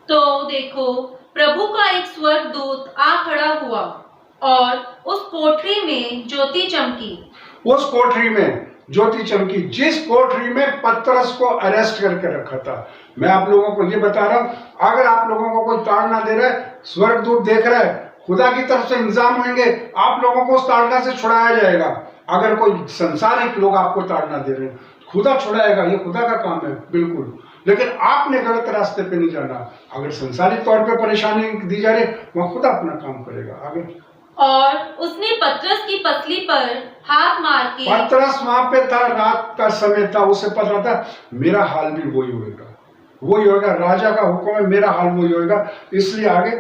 तो देखो, प्रभु का एक स्वर्गदूत आ खड़ा हुआ और उस कोठरी में ज्योति चमकी, जिस कोठरी में पतरस को अरेस्ट करके रखा था। मैं आप लोगों को ये बता रहा हूं, अगर आप लोगों को कोई ताड़ना दे रहा है, स्वर्गदूत देख रहा है, खुदा की तरफ से इंतजाम होंगे, आप लोगों को उस ताड़ना से छुड़ाया जाएगा। अगर कोई संसारिक लोग आपको ताड़ना दे रहे हैं, खुदा छुड़ाएगा, ये खुदा का काम है, बिल्कुल। लेकिन आपने गलत रास्ते पे नहीं जाना। अगर संसारिक तौर पे परेशानी दी जा रही है, वह खुदा अपना काम करेगा। आगे, और उसने पतरस की पसली पर हाथ मार के, पतरस वहां पे था, रात का समय था, उसे पता था मेरा हाल भी वही होगा, राजा का हुक्म है, मेरा हाल वही होगा। इसलिए आगे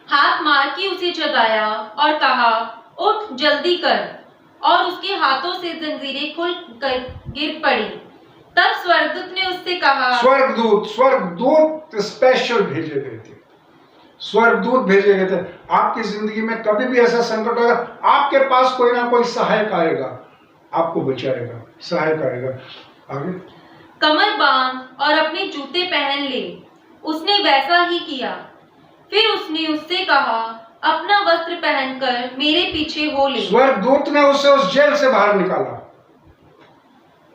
हाथ मार के उसे जगाया और कहा, उठ जल्दी कर। और उसके हाथों से जंजीरें खुल कर गिर पड़ी। तब स्वर्गदूत ने उससे कहा, स्वर्गदूत स्पेशल भेजे गए थे, स्वर्गदूत भेजे गए थे। आपकी जिंदगी में कभी भी ऐसा संकट होगा, आपके पास कोई ना कोई सहायक आएगा, आपको बचाएगा, सहायक आएगा। आगे, कमर बांध और अपने जूते पहन ले। उसने वैसा ही किया। फिर उसने उससे कहा, अपना वस्त्र पहनकर मेरे पीछे हो ले। स्वर्गदूत ने उसे उस जेल से बाहर निकाला।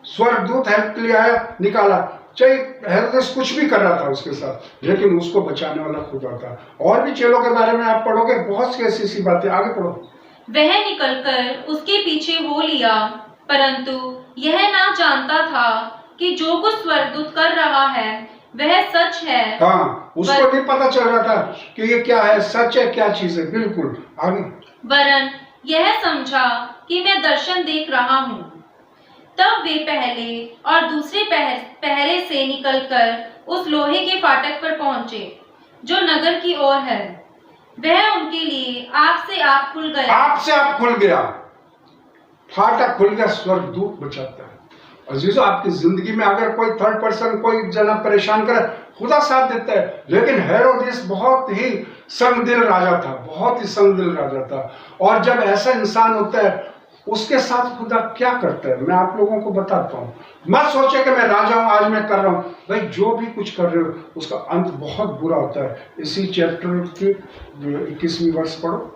स्वर्गदूत हेल्प के लिए आया, निकाला। चाहे हेरोदेस कुछ भी कर रहा था उसके साथ, लेकिन उसको बचाने वाला खुदा था। और भी चेलों के बारे में आप पढ़ोगे, बहुत सी ऐसी बातें। आगे पढ़ो। वह निकलकर उसके पीछे हो लिया, परंतु यह ना जानता था कि जो कुछ स्वर्गदूत कर रहा है वह सच है। हाँ, उसको नहीं पता चल रहा था कि ये क्या है, सच है, क्या चीज है। बिल्कुल आगे। वरन यह समझा कि मैं दर्शन देख रहा हूँ। तब वे पहले और दूसरे पहरे से निकलकर उस लोहे के फाटक पर पहुंचे जो नगर की ओर है। वह उनके लिए आप से आप खुल गया। आप से आप खुल गया, फाटक खुल गया, स्वर्गदूत बचाता है। अजीजों, आपकी जिंदगी में अगर कोई थर्ड पर्सन कोई जना परेशान करे, खुदा साथ देता है। लेकिन हेरोदेस बहुत ही संगदिल राजा था, बहुत ही संगदिल राजा था। और जब ऐसा इंसान होता है, उसके साथ खुदा क्या करता है, मैं आप लोगों को बताता हूँ। मत सोचे कि मैं राजा हूं, आज मैं कर रहा हूं। भाई, जो भी कुछ कर रहे हो उसका अंत बहुत बुरा होता है। इसी चैप्टर की 21वीं वर्ष पढ़ो।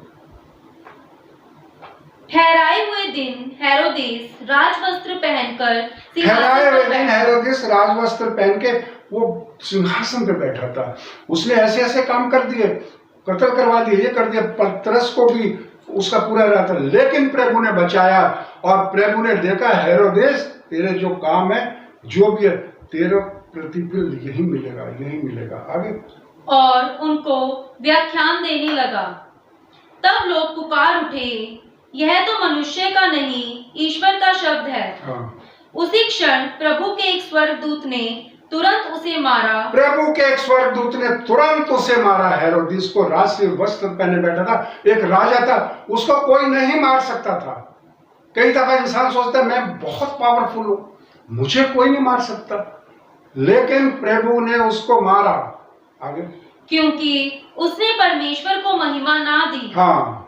ठहराए हुए दिन हेरोदेस राजवस्त्र पहनकर ठहराए हुए दिन हेरोदेस राजवस्त्र पहन के वो सिंहासन पे बैठा था। उसने ऐसे ऐसे काम कर दिए, कत्ल करवा दिए, ये कर दिया, पतरस को भी उसका पूरा रहा था। लेकिन प्रभु ने बचाया और प्रभु ने देखा, हेरोदेस तेरे जो काम है, जो भी है, तेरा प्रतिफल यही मिलेगा, यही मिलेगा। आगे। और उनको व्याख्यान देने लगा। तब लोग पुकार उठे, यह तो मनुष्य का नहीं, ईश्वर का शब्द है। हाँ। उसी क्षण प्रभु के एक स्वर्गदूत ने तुरंत उसे मारा। प्रभु के एक स्वर्गदूत ने तुरंत उसे मारा। हेरोदेस को राजसी वस्त्र पहने बैठा था, एक राजा था, उसको कोई नहीं मार सकता था। कई दफा इंसान सोचता है मैं बहुत पावरफुल हूं, मुझे कोई नहीं मार सकता, लेकिन प्रभु ने उसको मारा। आगे। क्योंकि उसने परमेश्वर को महिमा ना दी। हाँ।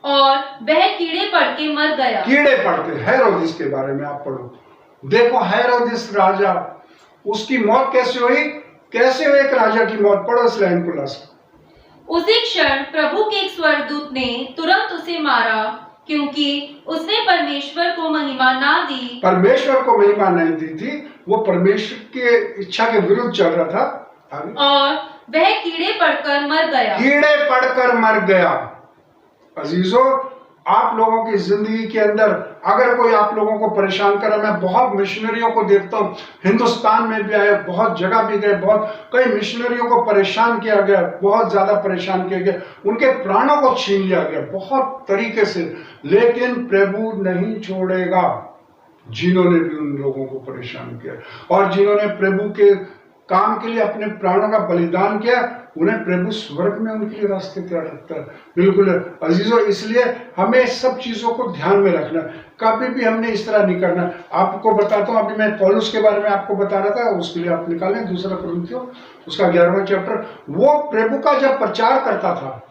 और वह कीड़े पड़ के मर गया। कीड़े पड़ के। हेरोदेस के बारे में आप पढ़ो, देखो हेरोदेस राजा, उसकी मौत कैसे हुई, कैसे हुई एक राजा की मौत। पढ़ो इस लाइन को लास्ट। उसी क्षण प्रभु के एक स्वर्गदूत ने तुरंत उसे मारा, क्योंकि उसने परमेश्वर को महिमा ना दी। परमेश्वर को महिमा नहीं दी थी, वो परमेश्वर की इच्छा के विरुद्ध चल रहा था। आगे। और वह कीड़े पड़कर मर गया। कीड़े पड़कर मर गया। अजीजों, आप लोगों की जिंदगी के अंदर अगर कोई आप लोगों को परेशान करे, मैं बहुत मिशनरियों को देखता हूँ, हिंदुस्तान में भी आए, बहुत जगह भी गए, बहुत कई मिशनरियों को परेशान किया गया, बहुत ज्यादा परेशान किया गया, उनके प्राणों को छीन लिया गया बहुत तरीके से। लेकिन प्रभु नहीं छोड़ेगा जिन्होंने भी उन लोगों को परेशान किया और जिन्होंने प्रभु के काम के लिए अपने प्राणों का बलिदान किया, उन्हें प्रभु स्वर्ग में उनके लिए रास्ते तैयार रखता है। बिल्कुल अजीजों, इसलिए हमें सब चीजों को ध्यान में रखना, कभी भी हमने इस तरह नहीं करना। आपको बताता हूँ, अभी मैं पौलुस के बारे में आपको बता रहा था, उसके लिए आप निकालें 2 कुरिन्थियों उसका 11वां चैप्टर। वो प्रभु का जब प्रचार करता था,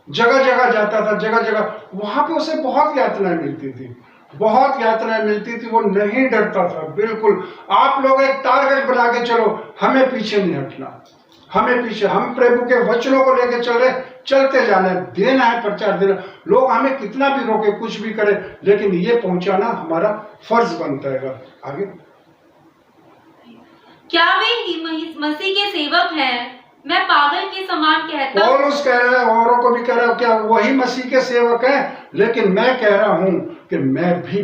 जगह जगह जाता था, जगह जगह, वहां पे उसे बहुत यातनाएं मिलती थी, बहुत यातनाएं मिलती थी। वो नहीं डरता था। बिल्कुल, आप लोग एक टारगेट बना के चलो, हमें पीछे नहीं हटना, हमें पीछे, हम प्रभु के वचनों को लेकर चल रहे, चलते जाना है, देना है प्रचार देना। लोग हमें कितना भी रोके, कुछ भी करे, लेकिन ये पहुंचाना हमारा फर्ज बनता है। आगे। क्या वे ही मसीह के सेवक हैं? मैं पागल के समान कहता हूं। पौलुस कह रहा है, औरों को भी कह रहा है, क्या वही मसीह के सेवक हैं? लेकिन मैं कह रहा हूं कि मैं भी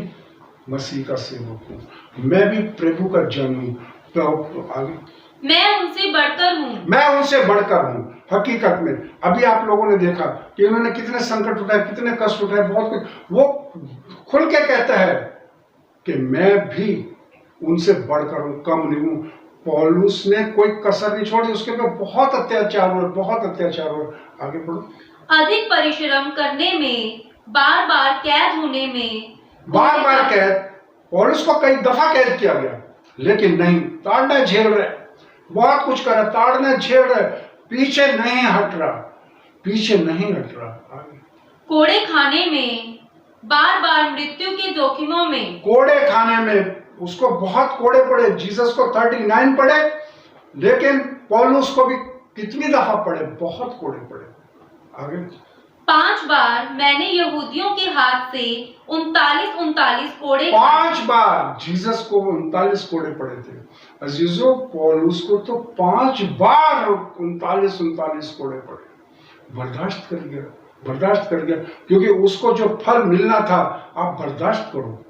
मसीह का सेवक हूं, मैं भी प्रभु का जन हूं। तो आगे। मैं उनसे बढ़कर हूं। मैं उनसे बढ़कर हूं। हकीकत में अभी आप लोगों ने देखा कि उन्होंने कितने संकट उठाए, कितने कष्ट उठाए, बहुत कुछ। वो खुल के कहता है कि मैं भी उनसे बढ़कर हूं, कम नहीं हूं। पौलुस ने कोई कसर नहीं छोड़ी, उसके पे बहुत अत्याचार हुए, बहुत अत्याचार हुए। आगे बढ़ो। अधिक परिश्रम करने में, बार बार कैद होने में, बार बार कैद, पौलुस को कई दफा कैद किया गया, लेकिन नहीं, ताड़ना झेल रहे, बहुत कुछ कर रहा, ताड़ना झेल रहे, पीछे नहीं हट रहा, पीछे नहीं हट रहा। आगे। कोड़े खाने में, बार बार मृत्यु के जोखिमों में। कोड़े खाने में उसको बहुत कोड़े पड़े। जीसस को 39 पड़े, लेकिन पौलुस को भी कितनी दफा पड़े, बहुत कोड़े पड़े। आगे। 5 बार मैंने यहूदियों के हाथ से 39 कोड़े। 5 बार जीसस को 39 कोड़े पड़े थे। अजीजों, पौलुस को तो 5 बार 39 कोड़े पड़े। बर्दाश्त कर गया, बर्दाश्त कर गया, क्योंकि उसको जो फल मिलना था, आप बर्दाश्त करो।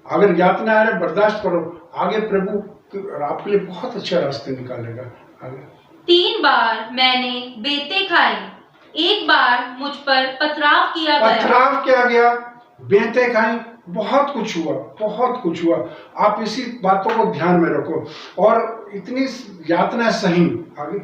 अगर यातना आ रहे, बर्दाश्त करो, आगे प्रभु आपके लिए बहुत अच्छे रास्ते निकालेगा। आगे। 3 बार मैंने बेतें खाई, एक बार मुझ पर पथराव किया गया। पथराव किया गया, बेंतें खाई, बहुत कुछ हुआ, बहुत कुछ हुआ। आप इसी बातों को ध्यान में रखो और इतनी यातना सही। आगे।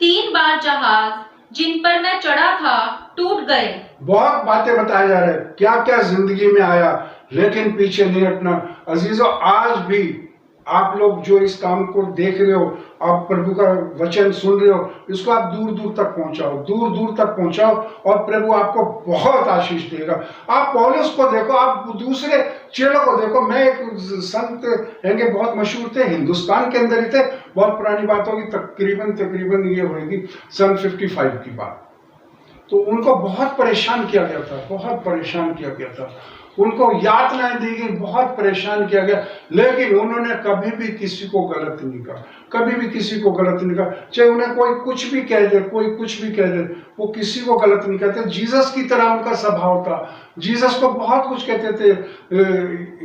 3 बार जहाज जिन पर मैं चढ़ा था टूट गए। बहुत बातें बताए जा रहे हैं, क्या क्या जिंदगी में आया, लेकिन पीछे नहीं हटना। अजीजों, आज भी आप लोग जो इस काम को देख रहे हो, आप प्रभु का वचन सुन रहे हो, इसको आप दूर दूर तक पहुंचाओ, दूर दूर तक पहुंचाओ और प्रभु आपको बहुत आशीष देगा। आप पौलुस को देखो, आप दूसरे चेलों को देखो। मैं एक संत हैंगे, बहुत मशहूर थे, हिंदुस्तान के अंदर ही थे, बहुत पुरानी बात होगी, तकरीबन ये होगी सन 55 की बात। तो उनको बहुत परेशान किया गया था, बहुत परेशान किया गया था, उनको यातनाएं दी गई, बहुत परेशान किया गया, लेकिन उन्होंने कभी भी किसी को गलत नहीं कहा, कभी भी किसी को गलत नहीं कहा। चाहे उन्हें कोई कुछ भी कह दे, कोई कुछ भी कह दे, वो किसी को गलत नहीं कहते। जीसस की तरह उनका स्वभाव था। जीसस को बहुत कुछ कहते थे।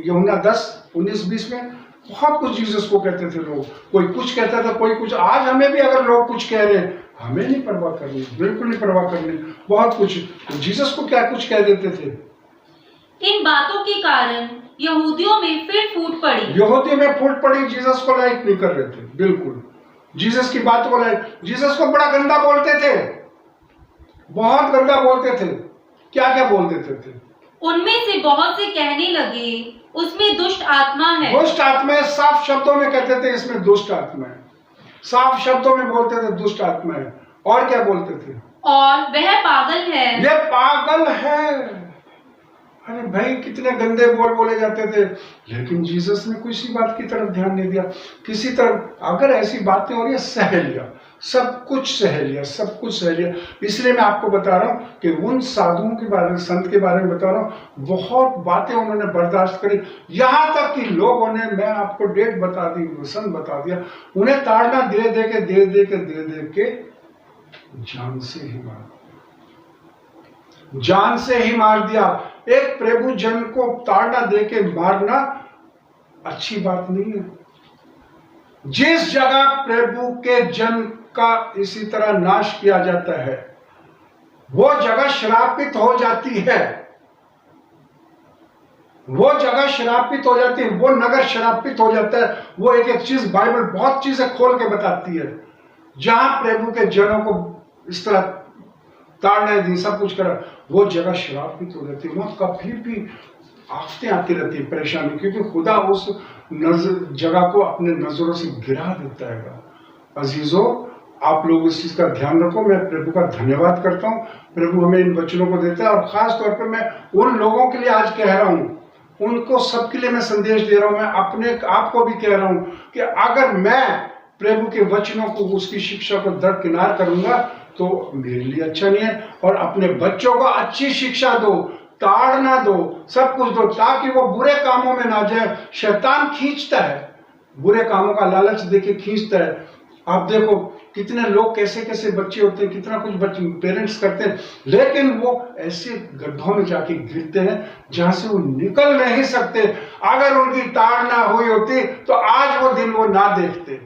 यूहन्ना 10:19-20 में बहुत कुछ जीसस को कहते थे लोग। कोई कुछ कहता था, कोई कुछ। आज हमें भी अगर लोग कुछ कह रहे हैं, हमें नहीं परवाह करनी, बिल्कुल नहीं परवाह करनी। बहुत कुछ जीसस को क्या कुछ कह देते थे। इन बातों के कारण यहूदियों में फिर फूट पड़ी। यहूदियों में फूट पड़ी, जीसस को लाइक नहीं कर रहे थे, बिल्कुल जीसस की बात को लाइक। जीसस को बड़ा गंदा बोलते थे, बहुत गंदा बोलते थे। क्या क्या बोल देते थे? उनमें से बहुत से कहने लगे, उसमें दुष्ट आत्मा है। दुष्ट आत्मा है, साफ शब्दों में कहते थे, इसमें दुष्ट आत्मा है। साफ शब्दों में बोलते थे, दुष्ट आत्मा है। और क्या बोलते थे? और वह पागल है। ये पागल है। अरे भाई, कितने गंदे बोले जाते थे, लेकिन जीसस ने किसी बात की तरफ ध्यान नहीं दिया। किसी तरफ अगर ऐसी बातें हो रही है, सह लिया, सब कुछ सह लिया, सब कुछ सह लिया। इसलिए मैं आपको बता रहा हूँ कि उन साधुओं के बारे में, संत के बारे में बता रहा हूँ, बहुत बातें उन्होंने बर्दाश्त करी। यहाँ तक कि लोगों ने, मैं आपको डेट बता दी, वचन बता दिया, उन्हें ताड़ना दे के जान से ही मार दिया। एक प्रभु जन को ताड़ना देके मारना अच्छी बात नहीं है। जिस जगह प्रभु के जन का इसी तरह नाश किया जाता है, वो जगह श्रापित हो जाती है, वो जगह श्रापित हो जाती है, वो नगर श्रापित हो जाता है। वो एक एक चीज बाइबल बहुत चीजें खोल के बताती है। जहां प्रभु के जनों को इस तरह ताड़ना दी, सब कुछ करा, वो जगह श्रापित हो जाती है। वहां कभी भी आफतें आती रहती है, परेशानी, क्योंकि खुदा उस जगह को अपने नजरों से गिरा देता है। अजीजों, आप लोग इस चीज का ध्यान रखो। मैं प्रभु का धन्यवाद करता हूँ, प्रभु हमें इन वचनों को देता है। और खास तौर पर मैं उन लोगों के लिए आज कह रहा हूँ, उनको सबके लिए मैं संदेश दे रहा हूँ, मैं अपने आप को भी कह रहा हूँ कि अगर मैं प्रभु के वचनों को, उसकी शिक्षा को दरकिनार करूंगा तो मेरे लिए अच्छा नहीं है। और अपने बच्चों को अच्छी शिक्षा दो, ताड़ना दो, सब कुछ दो, ताकि वो बुरे कामों में ना जाए। शैतान खींचता है, बुरे कामों का लालच देके खींचता है। आप देखो कितने लोग, कैसे कैसे बच्चे होते हैं, कितना कुछ बच्चे पेरेंट्स करते हैं, लेकिन वो ऐसे गड्ढों में जाके गिरते हैं जहां से वो निकल नहीं सकते। अगर उनकी ताड़ना हुई होती तो आज वो दिन वो ना देखते,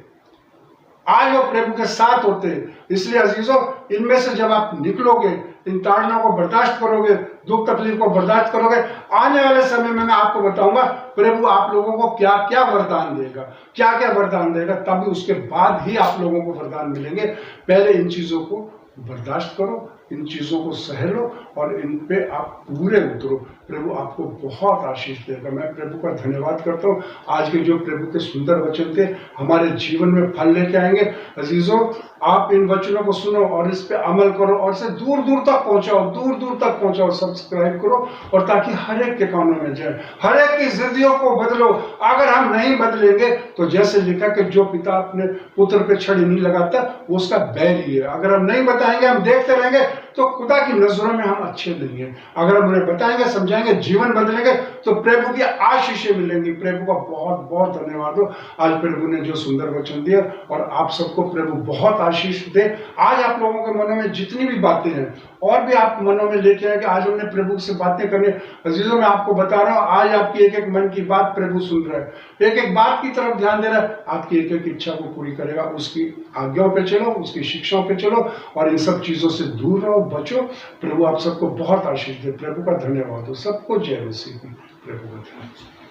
आज वो प्रभु के साथ होते। इसलिए अजीजों, इनमें से जब आप निकलोगे, इन ताड़ना को बर्दाश्त करोगे, दुख तकलीफ को बर्दाश्त करोगे, आने वाले समय में मैं आपको बताऊंगा प्रभु आप लोगों को क्या क्या वरदान देगा, क्या क्या वरदान देगा। तभी उसके बाद ही आप लोगों को वरदान मिलेंगे। पहले इन चीजों को बर्दाश्त करो, इन चीजों को सह लो और इन पे आप पूरे उतरो। प्रभु आपको बहुत आशीष देगा। मैं प्रभु का धन्यवाद करता हूँ। आज के जो प्रभु के सुंदर वचन थे, हमारे जीवन में फल लेके आएंगे। अजीजों, आप इन वचनों को सुनो और इस पे अमल करो और इसे दूर दूर तक पहुंचाओ, दूर दूर तक पहुंचाओ, सब्सक्राइब करो, और ताकि हर एक के कानों में जाए, हर एक की जिंदगियों को बदलो। अगर हम नहीं बदलेंगे तो जैसे लिखा कि जो पिता अपने पुत्र पे छड़ी नहीं लगाता वो उसका बैरी है। अगर हम नहीं बताएंगे, हम देखते रहेंगे, तो खुदा की नजरों में हम अच्छे नहीं हैं। अगर हम उन्हें बताएंगे, समझाएंगे, जीवन बदलेंगे तो प्रभु की आशीषें मिलेंगी। प्रभु का बहुत बहुत धन्यवाद हो। आज प्रभु ने जो सुंदर वचन दिया, और आप सबको प्रभु बहुत आशीष दे। आज आप लोगों के मनों में जितनी भी बातें हैं और भी आप मनों में लेके आए कि आज हमने प्रभु से बातें करनी। अजीजों, मैं आपको बता रहा हूँ, आज आपकी एक एक मन की बात प्रभु सुन रहा है, एक एक बात की तरफ ध्यान दे रहा है। आपकी एक एक इच्छा को पूरी करेगा। उसकी आज्ञाओं पे चलो, उसकी शिक्षाओं पे चलो और इन सब चीजों से दूर रहो, बचो। प्रभु आप सबको बहुत आशीष दे। प्रभु का धन्यवाद हो। सबको जय मसीह की। प्रभु का धन्यवाद।